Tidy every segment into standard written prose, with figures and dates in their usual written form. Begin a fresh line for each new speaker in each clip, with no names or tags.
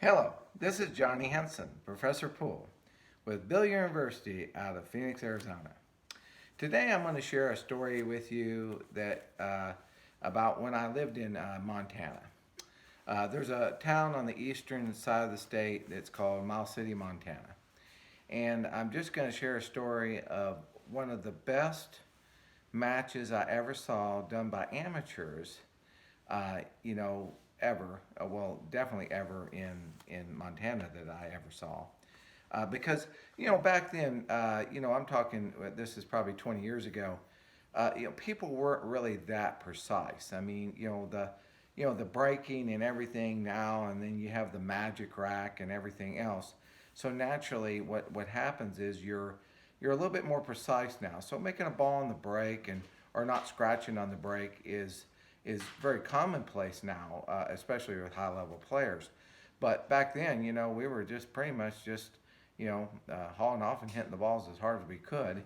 Hello, this is Johnny Henson, Professor Poole, with Billiard University out of Phoenix, Arizona. Today I'm going to share a story with you that about when I lived in Montana. There's a town on the eastern side of the state that's called Miles City, Montana. And I'm just going to share a story of one of the best matches I ever saw done by amateurs, ever. Well, definitely ever in Montana that I ever saw. Because back then, I'm talking. This is probably 20 years ago. People weren't really that precise. I mean, the breaking and everything now, and then you have the magic rack and everything else. So naturally, what happens is you're a little bit more precise now. So making a ball on the break and or not scratching on the break is very commonplace now, especially with high level players. But back then, we were just pretty much just hauling off and hitting the balls as hard as we could.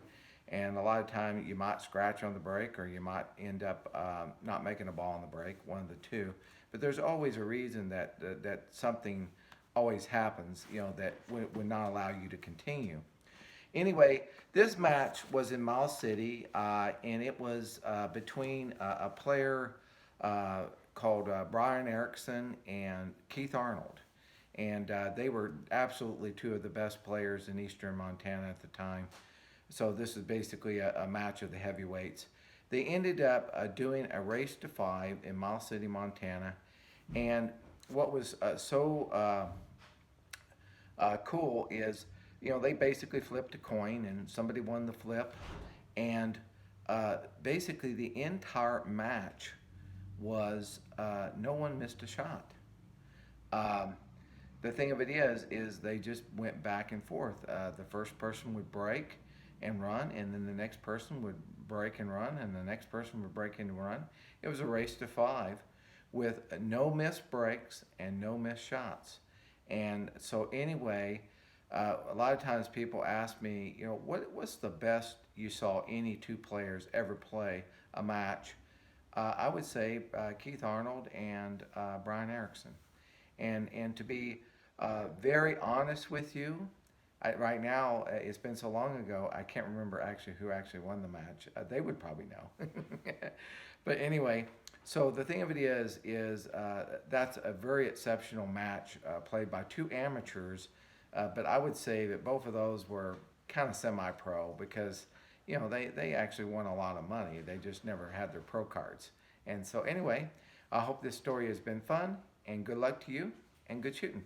And a lot of time you might scratch on the break or you might end up not making a ball on the break, one of the two. But there's always a reason that something always happens, that would not allow you to continue. Anyway, this match was in Miles City, and it was between a player called Brian Erickson and Keith Arnold. And they were absolutely two of the best players in eastern Montana at the time. So this is basically a match of the heavyweights. They ended up doing a race to five in Miles City, Montana. And what was cool is, they basically flipped a coin and somebody won the flip. And basically the entire match was no one missed a shot. Um, the thing of it is they just went back and forth. The first person would break and run, and then the next person would break and run, and the next person would break and run. It was a race to five with no missed breaks and no missed shots. And so anyway, a lot of times people ask me, what's the best you saw any two players ever play a match? I would say Keith Arnold and Brian Erickson. And to be very honest with you, right now it's been so long ago I can't remember actually who actually won the match. They would probably know. But anyway, so the thing of it is that's a very exceptional match played by two amateurs. But I would say that both of those were kind of semi-pro because they actually won a lot of money. They just never had their pro cards. And so anyway, I hope this story has been fun and good luck to you and good shooting.